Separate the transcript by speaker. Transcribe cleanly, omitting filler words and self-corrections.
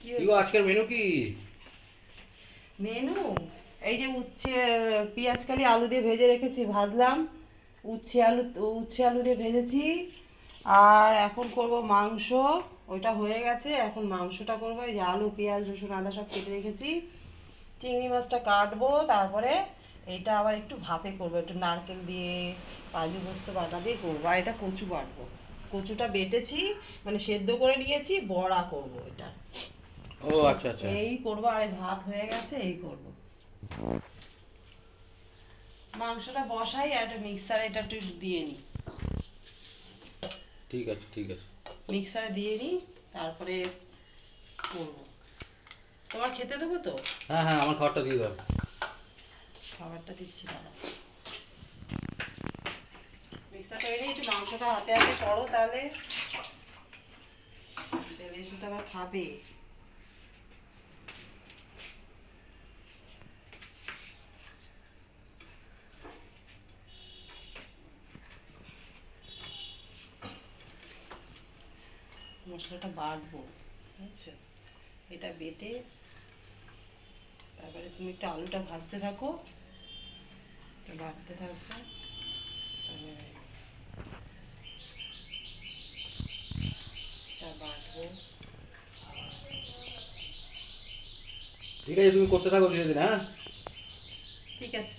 Speaker 1: কি গো আজকের মেনু কি?
Speaker 2: মেনু এই যে উচ্ছে পেঁয়াজ কালি আলু দিয়ে ভেজে রেখেছি, ভাজলাম। উচ্ছে আলু দিয়ে ভেজেছি। আর এখন করব মাংস। ওইটা হয়ে গেছে, এখন মাংসটা করবো। এই যে আলু পেঁয়াজ রসুন আদা সব কেটে রেখেছি। চিংড়ি মাছটা কাটবো, তারপরে এইটা আবার একটু ভাপে করবো, একটু নারকেল দিয়ে কাজু পোস্ত বাটা দিয়ে করবো। আর এটা কচু বাটবো, কচুটা বেটেছি, মানে সেদ্ধ করে নিয়েছি, বড়া করব এটা।
Speaker 1: ও আচ্ছা আচ্ছা,
Speaker 2: এই করবো। আর এই ভাত হয়ে গেছে, এই করব। মাংসটা বসাই আর একটা মিক্সারে এটা একটু দিয়ে নিই।
Speaker 1: ঠিক আছে ঠিক আছে।
Speaker 2: মিক্সারে দিয়ে নিই, তারপরে করবো। তোমার খেতে দেবো তো?
Speaker 1: হ্যাঁ হ্যাঁ, আমার খাবারটা দিয়ে দাও।
Speaker 2: খাবারটা দিচ্ছি দাঁড়া। মিক্সারটা এনে একটু মাংসটা হাতে হাতে করো, তাহলে ছেলে এসে তো আবার খাবে। মশলাটা বাটবো, বুঝছো? এটা বেটে তারপরে তুমি একটু আলুটা ভাজতে থাকো, বাটতে থাকো। তারপরে তা বাটবো।
Speaker 1: ঠিক আছে, তুমি করতে থাকো ধীরে ধীরে। হ্যাঁ
Speaker 2: ঠিক আছে।